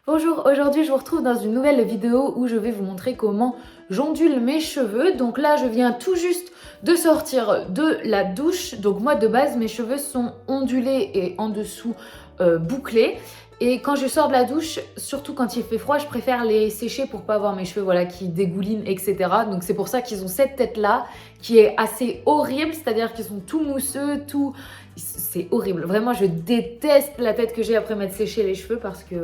Bonjour, aujourd'hui je vous retrouve dans une nouvelle vidéo où je vais vous montrer comment j'ondule mes cheveux. Donc là je viens tout juste de sortir de la douche. Donc moi de base mes cheveux sont ondulés et en dessous bouclés. Et quand je sors de la douche, surtout quand il fait froid, je préfère les sécher pour pas avoir mes cheveux qui dégoulinent, etc. Donc c'est pour ça qu'ils ont cette tête-là qui est assez horrible, c'est-à-dire qu'ils sont tout mousseux, tout... C'est horrible. Vraiment, je déteste la tête que j'ai après m'être séché les cheveux parce que...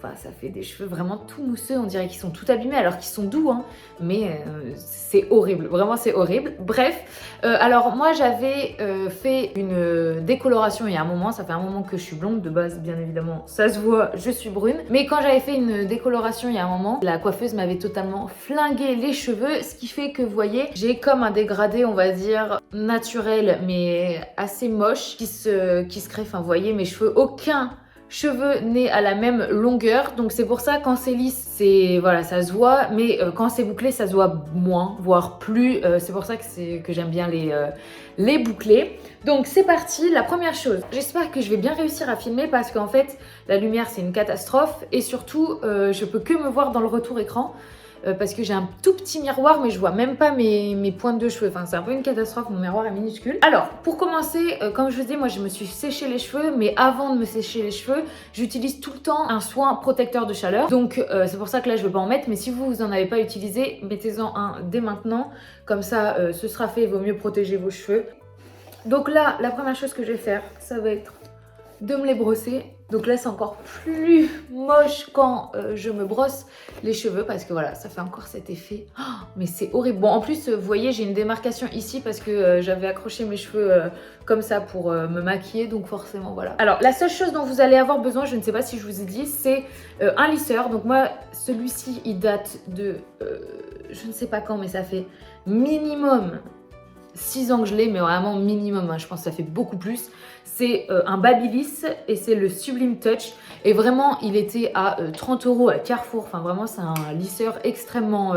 Enfin, ça fait des cheveux vraiment tout mousseux, on dirait qu'ils sont tout abîmés alors qu'ils sont doux, hein. Mais c'est horrible, vraiment c'est horrible. Bref, alors moi j'avais fait une décoloration il y a un moment, ça fait un moment que je suis blonde, de base bien évidemment ça se voit, je suis brune. Mais quand j'avais fait une décoloration il y a un moment, la coiffeuse m'avait totalement flingué les cheveux, ce qui fait que vous voyez, j'ai comme un dégradé on va dire naturel mais assez moche qui se crée, enfin vous voyez mes cheveux, aucun cheveux nés à la même longueur, donc c'est pour ça quand c'est lisse, c'est voilà, ça se voit, mais quand c'est bouclé, ça se voit moins, voire plus. C'est pour ça que j'aime bien les bouclés. Donc c'est parti, la première chose. J'espère que je vais bien réussir à filmer parce qu'en fait, la lumière c'est une catastrophe et surtout, je peux que me voir dans le retour écran. Parce que j'ai un tout petit miroir mais je vois même pas mes pointes de cheveux, enfin c'est un peu une catastrophe, mon miroir est minuscule. Alors pour commencer, comme je vous dis, moi je me suis séché les cheveux, mais avant de me sécher les cheveux, j'utilise tout le temps un soin protecteur de chaleur, donc c'est pour ça que là je vais pas en mettre, mais si vous en avez pas utilisé, mettez-en un dès maintenant, comme ça ce sera fait, il vaut mieux protéger vos cheveux. Donc là, la première chose que je vais faire, ça va être de me les brosser. Donc là c'est encore plus moche quand je me brosse les cheveux parce que voilà, ça fait encore cet effet. Oh, mais c'est horrible. Bon en plus vous voyez j'ai une démarcation ici parce que j'avais accroché mes cheveux comme ça pour me maquiller, donc forcément voilà. Alors la seule chose dont vous allez avoir besoin, je ne sais pas si je vous ai dit, c'est un lisseur. Donc moi celui-ci il date de je ne sais pas quand, mais ça fait minimum 6 ans que je l'ai, mais vraiment minimum, hein, je pense que ça fait beaucoup plus. C'est un Babyliss et c'est le Sublime Touch. Et vraiment, il était à 30 € à Carrefour. Enfin, vraiment, c'est un lisseur extrêmement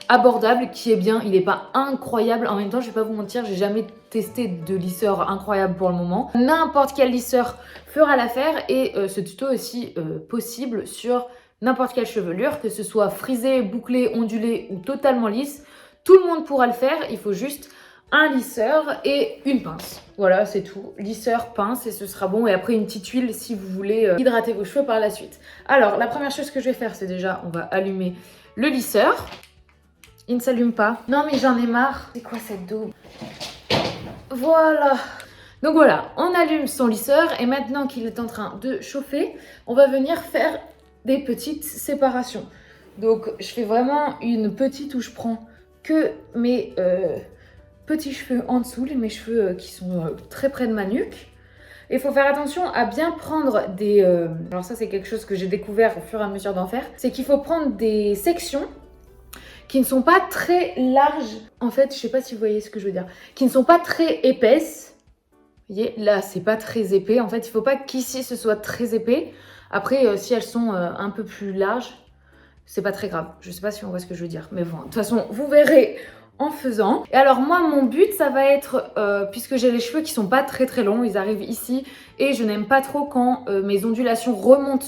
abordable qui est bien. Il n'est pas incroyable. En même temps, je vais pas vous mentir, j'ai jamais testé de lisseur incroyable pour le moment. N'importe quel lisseur fera l'affaire et ce tuto est aussi possible sur n'importe quelle chevelure, que ce soit frisé, bouclé, ondulé ou totalement lisse. Tout le monde pourra le faire. Il faut juste un lisseur et une pince. Voilà, c'est tout. Lisseur, pince et ce sera bon. Et après une petite huile si vous voulez hydrater vos cheveux par la suite. Alors, la première chose que je vais faire, c'est déjà, on va allumer le lisseur. Il ne s'allume pas. Non mais j'en ai marre. C'est quoi cette daube? Voilà. Donc voilà, on allume son lisseur et maintenant qu'il est en train de chauffer, on va venir faire des petites séparations. Donc je fais vraiment une petite où je prends que mes petits cheveux en dessous, mes cheveux qui sont très près de ma nuque. Il faut faire attention à bien prendre des... alors ça c'est quelque chose que j'ai découvert au fur et à mesure d'en faire, c'est qu'il faut prendre des sections qui ne sont pas très larges. En fait, je sais pas si vous voyez ce que je veux dire. Qui ne sont pas très épaisses. Vous voyez, là c'est pas très épais. En fait, il faut pas qu'ici ce soit très épais. Après, si elles sont un peu plus larges, c'est pas très grave. Je sais pas si on voit ce que je veux dire. Mais bon, de toute façon, vous verrez en faisant. Et alors moi, mon but, ça va être, puisque j'ai les cheveux qui sont pas très très longs, ils arrivent ici, et je n'aime pas trop quand mes ondulations remontent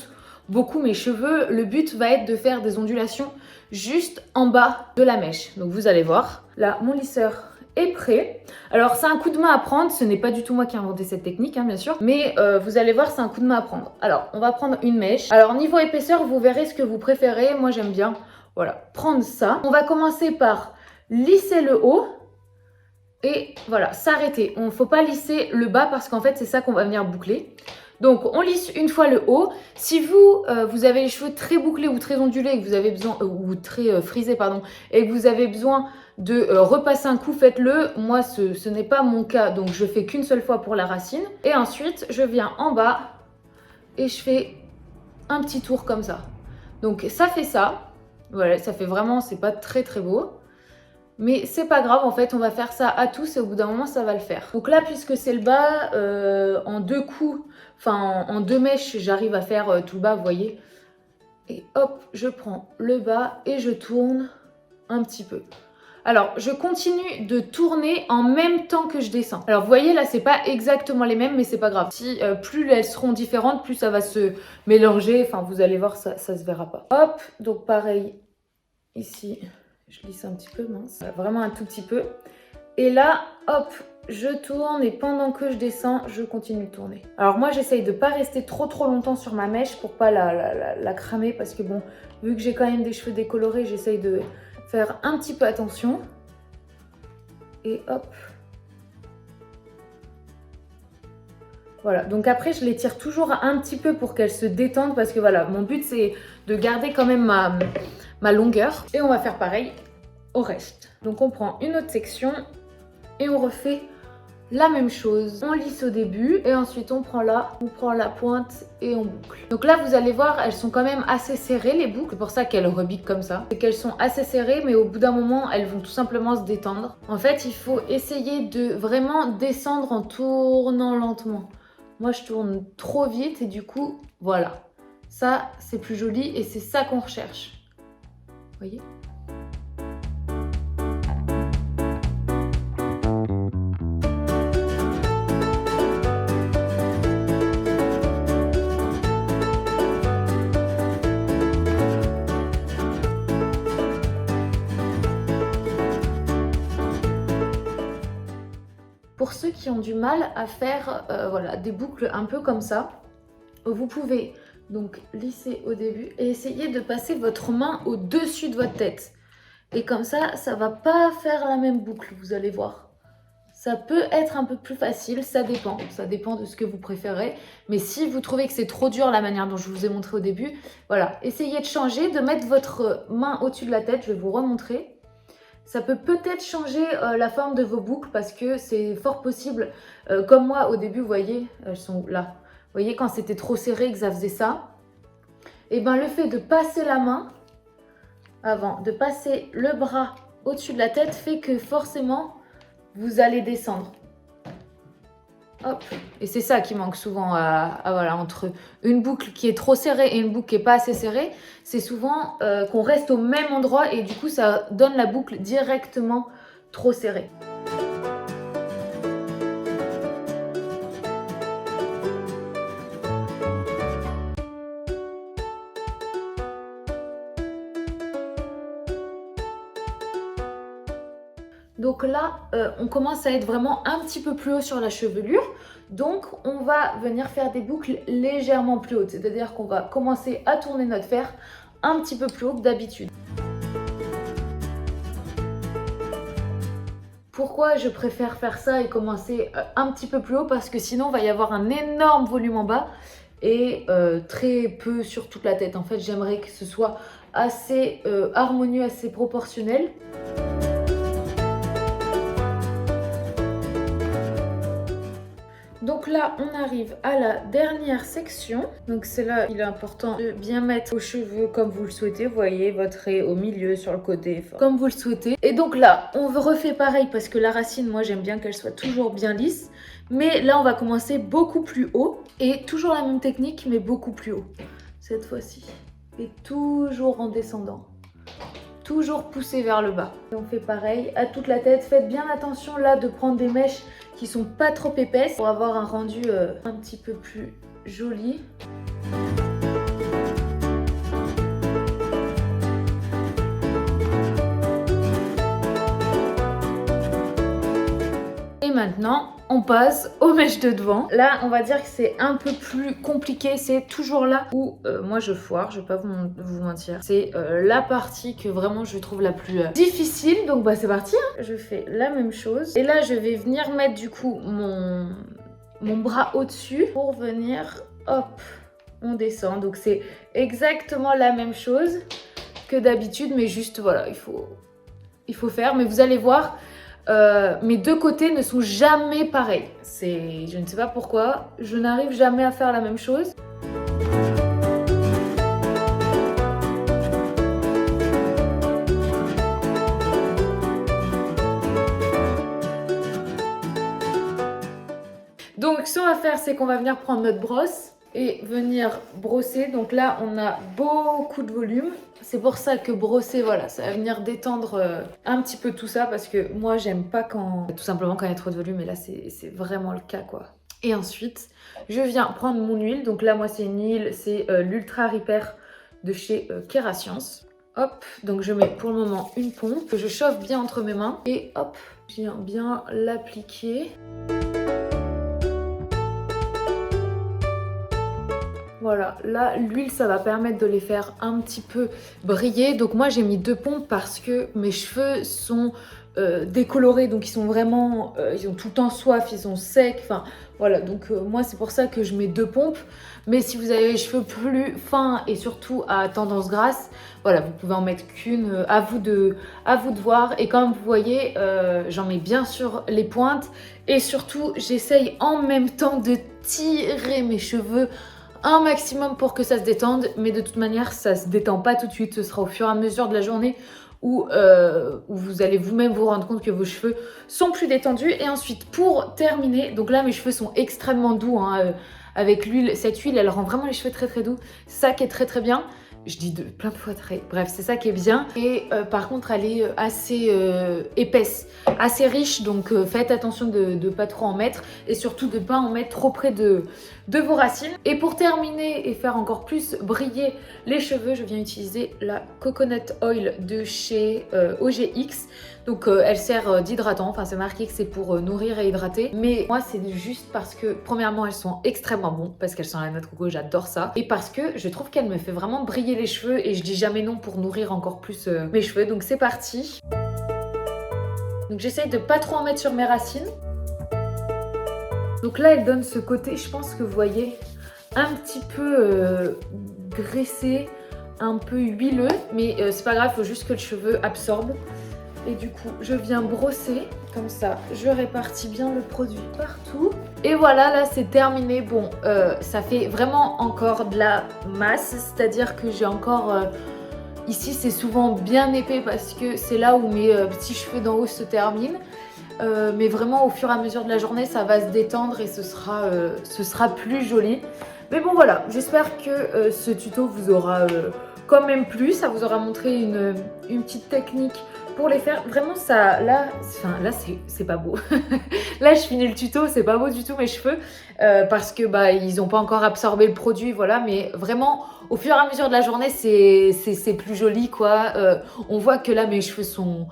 beaucoup mes cheveux, le but va être de faire des ondulations juste en bas de la mèche. Donc vous allez voir, là, mon lisseur est prêt. Alors c'est un coup de main à prendre, ce n'est pas du tout moi qui ai inventé cette technique, hein, bien sûr, mais vous allez voir, c'est un coup de main à prendre. Alors on va prendre une mèche. Alors niveau épaisseur, vous verrez ce que vous préférez. Moi j'aime bien, voilà, prendre ça. On va commencer par lisser le haut et voilà, s'arrêter. On ne faut pas lisser le bas parce qu'en fait c'est ça qu'on va venir boucler. Donc on lisse une fois le haut. Si vous, vous avez les cheveux très bouclés ou très ondulés et que vous avez besoin, ou très frisés pardon, et que vous avez besoin de repasser un coup, faites-le. Moi ce n'est pas mon cas, donc je fais qu'une seule fois pour la racine. Et ensuite je viens en bas et je fais un petit tour comme ça. Donc ça fait ça. Voilà, ça fait vraiment, c'est pas très très beau. Mais c'est pas grave, en fait, on va faire ça à tous et au bout d'un moment, ça va le faire. Donc là, puisque c'est le bas, en deux coups, enfin en deux mèches, j'arrive à faire tout le bas, vous voyez. Et hop, je prends le bas et je tourne un petit peu. Alors, je continue de tourner en même temps que je descends. Alors, vous voyez, là, c'est pas exactement les mêmes, mais c'est pas grave. Si plus elles seront différentes, plus ça va se mélanger. Enfin, vous allez voir, ça se verra pas. Hop, donc pareil, ici, je lisse un petit peu, mince. Vraiment un tout petit peu. Et là, hop, je tourne et pendant que je descends, je continue de tourner. Alors moi, j'essaye de pas rester trop longtemps sur ma mèche pour pas la cramer parce que bon, vu que j'ai quand même des cheveux décolorés, j'essaye de faire un petit peu attention. Et hop. Voilà, donc après, je les tire toujours un petit peu pour qu'elles se détendent parce que voilà, mon but, c'est de garder quand même ma longueur. Et on va faire pareil au reste. Donc on prend une autre section et on refait la même chose. On lisse au début et ensuite on prend la pointe et on boucle. Donc là vous allez voir, elles sont quand même assez serrées les boucles. C'est pour ça qu'elles rebiquent comme ça. C'est qu'elles sont assez serrées mais au bout d'un moment elles vont tout simplement se détendre. En fait il faut essayer de vraiment descendre en tournant lentement. Moi je tourne trop vite et du coup voilà. Ça c'est plus joli et c'est ça qu'on recherche. Vous voyez ? Pour ceux qui ont du mal à faire voilà, des boucles un peu comme ça, vous pouvez donc lisser au début et essayer de passer votre main au-dessus de votre tête. Et comme ça ne va pas faire la même boucle, vous allez voir. Ça peut être un peu plus facile, ça dépend de ce que vous préférez. Mais si vous trouvez que c'est trop dur la manière dont je vous ai montré au début, voilà, essayez de changer, de mettre votre main au-dessus de la tête, je vais vous remontrer. Ça peut peut-être changer la forme de vos boucles parce que c'est fort possible. Comme moi, au début, vous voyez, elles sont là. Vous voyez, quand c'était trop serré que ça faisait ça. Et bien, le fait de passer la main avant, de passer le bras au-dessus de la tête fait que forcément, vous allez descendre. Hop. Et c'est ça qui manque souvent voilà, entre une boucle qui est trop serrée et une boucle qui n'est pas assez serrée. C'est souvent qu'on reste au même endroit et du coup ça donne la boucle directement trop serrée. Donc là, on commence à être vraiment un petit peu plus haut sur la chevelure. Donc, on va venir faire des boucles légèrement plus hautes. C'est-à-dire qu'on va commencer à tourner notre fer un petit peu plus haut que d'habitude. Pourquoi je préfère faire ça et commencer un petit peu plus haut? Parce que sinon, il va y avoir un énorme volume en bas et très peu sur toute la tête. En fait, j'aimerais que ce soit assez harmonieux, assez proportionnel. Donc là, on arrive à la dernière section. Donc c'est là, il est important de bien mettre vos cheveux comme vous le souhaitez. Vous voyez, votre raie au milieu, sur le côté, comme vous le souhaitez. Et donc là, on refait pareil parce que la racine, moi j'aime bien qu'elle soit toujours bien lisse. Mais là, on va commencer beaucoup plus haut. Et toujours la même technique, mais beaucoup plus haut. Cette fois-ci. Et toujours en descendant. Toujours pousser vers le bas. Et on fait pareil à toute la tête. Faites bien attention là de prendre des mèches qui sont pas trop épaisses pour avoir un rendu un petit peu plus joli. Et maintenant, on passe aux mèches de devant. Là, on va dire que c'est un peu plus compliqué. C'est toujours là où moi je foire, je vais pas vous mentir. C'est la partie que vraiment je trouve la plus difficile. Donc bah c'est parti, hein. Je fais la même chose. Et là, je vais venir mettre du coup mon bras au-dessus pour venir, hop, on descend. Donc c'est exactement la même chose que d'habitude, mais juste voilà, il faut faire. Mais vous allez voir, mes deux côtés ne sont jamais pareils. Je ne sais pas pourquoi, je n'arrive jamais à faire la même chose. Donc ce qu'on va faire, c'est qu'on va venir prendre notre brosse et venir brosser. Donc là, on a beaucoup de volume. C'est pour ça que brosser, voilà, ça va venir détendre un petit peu tout ça parce que moi, j'aime pas quand, tout simplement quand il y a trop de volume. Et là, c'est vraiment le cas, quoi. Et ensuite, je viens prendre mon huile. Donc là, moi, c'est une huile, c'est l'Ultra Repair de chez Kerascience. Hop, donc je mets pour le moment une pompe que je chauffe bien entre mes mains. Et hop, je viens bien l'appliquer. Voilà, là, l'huile, ça va permettre de les faire un petit peu briller. Donc moi, j'ai mis 2 pompes parce que mes cheveux sont décolorés. Donc ils sont vraiment, ils ont tout le temps soif, ils sont secs. Enfin, voilà, donc moi, c'est pour ça que je mets 2 pompes. Mais si vous avez les cheveux plus fins et surtout à tendance grasse, voilà, vous pouvez en mettre qu'une. À vous de voir. Et comme vous voyez, j'en mets bien sur les pointes. Et surtout, j'essaye en même temps de tirer mes cheveux un maximum pour que ça se détende, mais de toute manière ça se détend pas tout de suite, ce sera au fur et à mesure de la journée où vous allez vous-même vous rendre compte que vos cheveux sont plus détendus. Et ensuite pour terminer, donc là mes cheveux sont extrêmement doux hein, avec l'huile, cette huile elle rend vraiment les cheveux très très doux, c'est ça qui est très très bien. Je dis plein de fois très... Bref, c'est ça qui est bien. Et par contre, elle est assez épaisse, assez riche. Donc, faites attention de ne pas trop en mettre. Et surtout, de ne pas en mettre trop près de vos racines. Et pour terminer et faire encore plus briller les cheveux, je viens utiliser la Coconut Oil de chez OGX. Donc elle sert d'hydratant, enfin c'est marqué que c'est pour nourrir et hydrater. Mais moi c'est juste parce que premièrement elles sont extrêmement bonnes, parce qu'elles sont à la noix de coco, j'adore ça. Et parce que je trouve qu'elle me fait vraiment briller les cheveux et je dis jamais non pour nourrir encore plus mes cheveux. Donc c'est parti. Donc j'essaye de pas trop en mettre sur mes racines. Donc là elle donne ce côté, je pense que vous voyez, un petit peu graissé, un peu huileux. Mais c'est pas grave, il faut juste que le cheveu absorbe. Et du coup, je viens brosser, comme ça, je répartis bien le produit partout. Et voilà, là, c'est terminé. Bon, ça fait vraiment encore de la masse, c'est-à-dire que j'ai encore... ici, c'est souvent bien épais parce que c'est là où mes petits cheveux d'en haut se terminent. Mais vraiment, au fur et à mesure de la journée, ça va se détendre et ce sera plus joli. Mais bon, voilà, j'espère que ce tuto vous aura quand même plu. Ça vous aura montré une petite technique pour les faire. Vraiment, ça, là c'est pas beau. Là, je finis le tuto, c'est pas beau du tout mes cheveux parce que bah ils ont pas encore absorbé le produit, voilà. Mais vraiment, au fur et à mesure de la journée, c'est plus joli, quoi. On voit que là, mes cheveux sont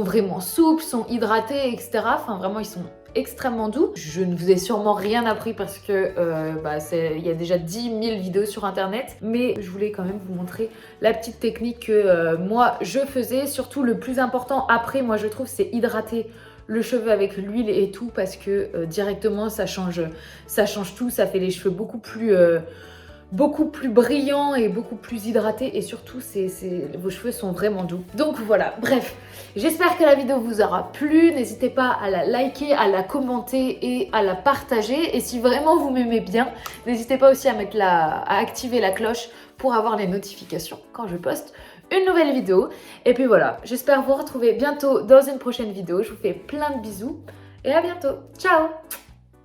vraiment souples, sont hydratés, etc. Enfin, vraiment, ils sont extrêmement doux. Je ne vous ai sûrement rien appris parce que il y a déjà 10 000 vidéos sur internet, mais je voulais quand même vous montrer la petite technique que moi je faisais. Surtout le plus important après, moi je trouve, c'est hydrater le cheveu avec l'huile et tout, parce que directement ça change tout, ça fait les cheveux beaucoup plus brillants et beaucoup plus hydratés, et surtout vos cheveux sont vraiment doux. Donc voilà, bref, j'espère que la vidéo vous aura plu. N'hésitez pas à la liker, à la commenter et à la partager. Et si vraiment vous m'aimez bien, n'hésitez pas aussi à activer la cloche pour avoir les notifications quand je poste une nouvelle vidéo. Et puis voilà, j'espère vous retrouver bientôt dans une prochaine vidéo. Je vous fais plein de bisous et à bientôt. Ciao!